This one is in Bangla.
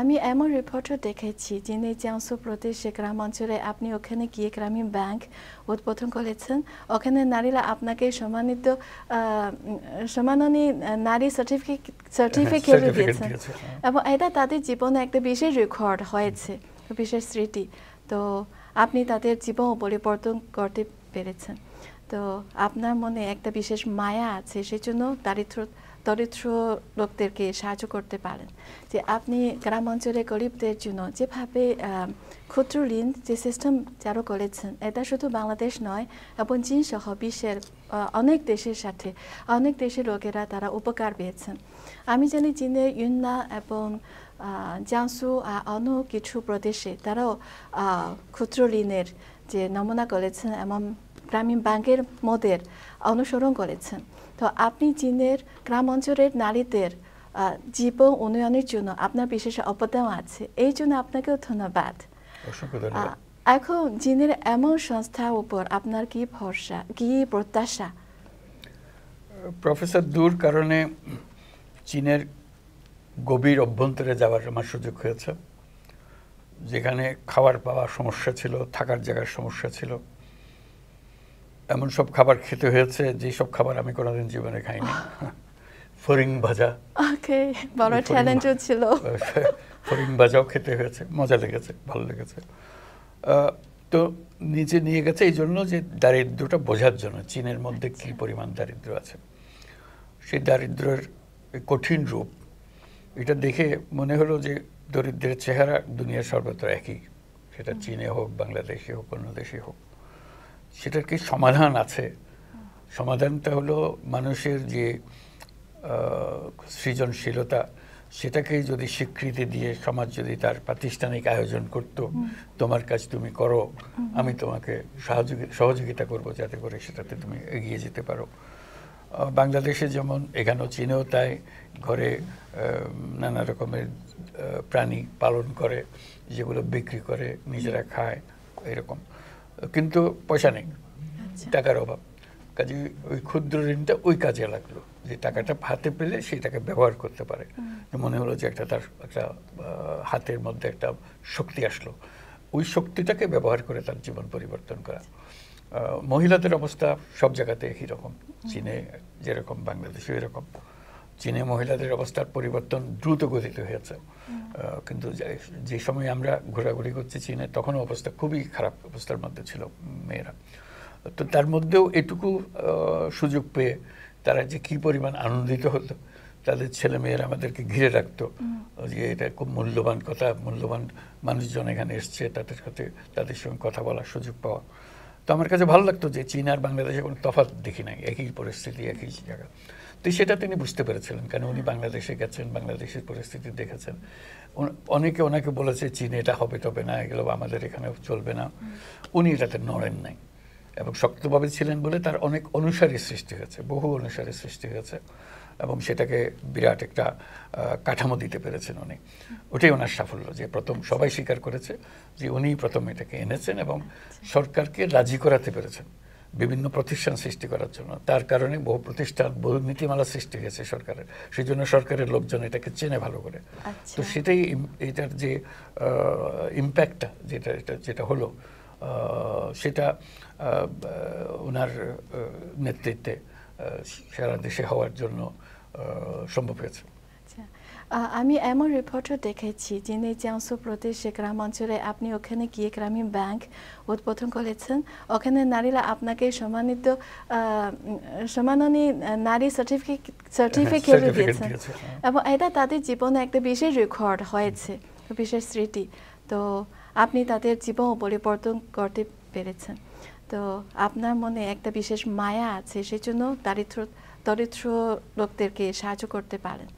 আমি এমন রিপোর্টও দেখেছি যিনি জিয়াংসু প্রদেশে গ্রাম অঞ্চলে আপনি ওখানে গিয়ে গ্রামীণ ব্যাংক উদ্বোধন করেছেন। ওখানে নারীরা আপনাকে সম্মাননী নারী সার্টিফিকেটও দিয়েছেন এবং এটা তাদের জীবনে একটা বিশেষ রেকর্ড হয়েছে, বিশেষ স্মৃতি। তো আপনি তাদের জীবন পরিবর্তন করতে পেরেছেন। তো আপনার মনে একটা বিশেষ মায়া আছে, সেই জন্য দরিদ্র লোকদেরকে সাহায্য করতে পারেন। যে আপনি গ্রাম অঞ্চলে গরিবদের জন্য যেভাবে ক্ষুদ্র ঋণ যে সিস্টেম চালু করেছেন, এটা শুধু বাংলাদেশ নয় এবং চীন সহ বিশ্বের অনেক দেশের সাথে অনেক দেশের লোকেরা তারা উপকার পেয়েছেন। আমি জানি চীনের ইউননান এবং জিয়াংসু অন্য কিছু প্রদেশে তারাও ক্ষুদ্র ঋণের যে নমুনা করেছেন এবং গ্রামীণ ব্যাংকের মডেল অনুসরণ করেছেন। তো আপনি চীনের গ্রাম অঞ্চলের নারীদের জীবন উন্নয়নের জন্য আপনার বিশেষ অবদান আছে, এই জন্য আপনাকেও ধন্যবাদ। এখন চীনের এমন সংস্থার উপর আপনার কি ভরসা, কি প্রত্যাশা? প্রফেসর দূর কারণে চীনের গভীর অভ্যন্তরে যাওয়ার আমার সুযোগ হয়েছে, যেখানে খাবার পাওয়ার সমস্যা ছিল, থাকার জায়গার সমস্যা ছিল। এমন সব খাবার খেতে হয়েছে যেসব খাবার আমি কোনোদিন জীবনে খাইনি। ফরিং ভাজা, বড় চ্যালেঞ্জও ছিল। ফরিং ভাজাও খেতে হয়েছে, মজা লেগেছে, ভালো লেগেছে। তো নিচে নিয়ে গেছে এই জন্য যে দারিদ্র্যটা বোঝার জন্য, চীনের মধ্যে কি পরিমাণ দারিদ্র্য আছে, সেই দারিদ্র্যের কঠিন রূপ এটা দেখে মনে হলো যে দরিদ্রের চেহারা দুনিয়ার সর্বত্র একই, সেটা চীনে হোক, বাংলাদেশে হোক, অন্য দেশে হোক। সেটার কি সমাধান আছে? সমাধানটা হলো মানুষের যে সৃজনশীলতা, সেটাকে যদি স্বীকৃতি দিয়ে সমাজ যদি তার প্রাতিষ্ঠানিক আয়োজন করত, তোমার কাজ তুমি করো, আমি তোমাকে সহযোগিতা করব যাতে করে সেটাতে তুমি এগিয়ে যেতে পারো। বাংলাদেশে যেমন, এখানেও চীনেও তাই, ঘরে নানা রকমের প্রাণী পালন করে, যেগুলো বিক্রি করে, নিজেরা খায়, এরকম। কিন্তু পয়সা নেই, টাকার অভাব। কাজে ওই ক্ষুদ্র ঋণটা ওই কাজে লাগলো, যে টাকাটা হাতে পেলে সেই টাকা ব্যবহার করতে পারে। মনে হলো যে তার একটা হাতের মধ্যে একটা শক্তি আসলো, ওই শক্তিটাকে ব্যবহার করে তার জীবন পরিবর্তন করা। মহিলাদের অবস্থা সব জায়গাতে একই রকম, চীনে যেরকম বাংলাদেশে এরকম। চীনে মহিলাদের অবস্থার পরিবর্তন দ্রুত গতিতে হয়েছে, কিন্তু যে সময় আমরা ঘোরাঘুরি করছি চীনে, তখনও অবস্থা খুবই খারাপ অবস্থার মধ্যে ছিল মেয়েরা। তো তার মধ্যেও এটুকু সুযোগ পেয়ে তারা যে কি পরিমাণ আনন্দিত হতো, তাদের ছেলে মেয়েরা আমাদেরকে ঘিরে রাখতো, যে এটা খুব মূল্যবান কথা, মূল্যবান মানুষজন এখানে এসছে, তাদের সঙ্গে কথা বলার সুযোগ পাওয়া। তো আমার কাছে ভালো লাগতো যে চীন আর বাংলাদেশে কোনো তফাৎ দেখি নাই, একই পরিস্থিতি, একই জায়গা। তো সেটা তিনি বুঝতে পেরেছিলেন, কারণ উনি বাংলাদেশে গেছেন, বাংলাদেশের পরিস্থিতি দেখেছেন। অনেকে ওনাকে বলেছে চীনে এটা হবে তবে না, এগুলো আমাদের এখানে চলবে না। উনি এটাতে নড়েন নাই এবং শক্তভাবে ছিলেন বলে তার অনেক অনুসারী সৃষ্টি হয়েছে, বহু অনুসারী সৃষ্টি হয়েছে, এবং সেটাকে বিরাট একটা কাঠামো দিতে পেরেছেন উনি। ওটাই ওনার সাফল্য, যে প্রথম সবাই স্বীকার করেছে যে উনি প্রথম এটাকে এনেছেন এবং সরকারকে রাজি করাতে পেরেছেন বিভিন্ন প্রতিষ্ঠান সৃষ্টি করার জন্য। তার কারণে বহু প্রতিষ্ঠান, বহু নীতিমালা সৃষ্টি হয়েছে সরকারের, সেই জন্য সরকারের লোকজন এটাকে চেনে ভালো করে। তো সেটাই এটার যে ইম্প্যাক্টটা যেটা হলো, সেটা ওনার নেতৃত্বে সারা দেশে হওয়ার জন্য সম্ভব হয়েছে। আমি এমন রিপোর্টও দেখেছি যিনি জিয়াংসু প্রদেশে গ্রাম অঞ্চলে আপনি ওখানে গিয়ে গ্রামীণ ব্যাংক উদ্বোধন করেছেন। ওখানে নারীরা আপনাকে সম্মাননী নারী সার্টিফিকেটও দিয়েছেন এবং এটা তাদের জীবনে একটা বিশেষ রেকর্ড হয়েছে, বিশেষ স্মৃতি। তো আপনি তাদের জীবন পরিবর্তন করতে পেরেছেন। তো আপনার মনে একটা বিশেষ মায়া আছে, সেই জন্য দরিদ্র লোকদেরকে সাহায্য করতে পারেন।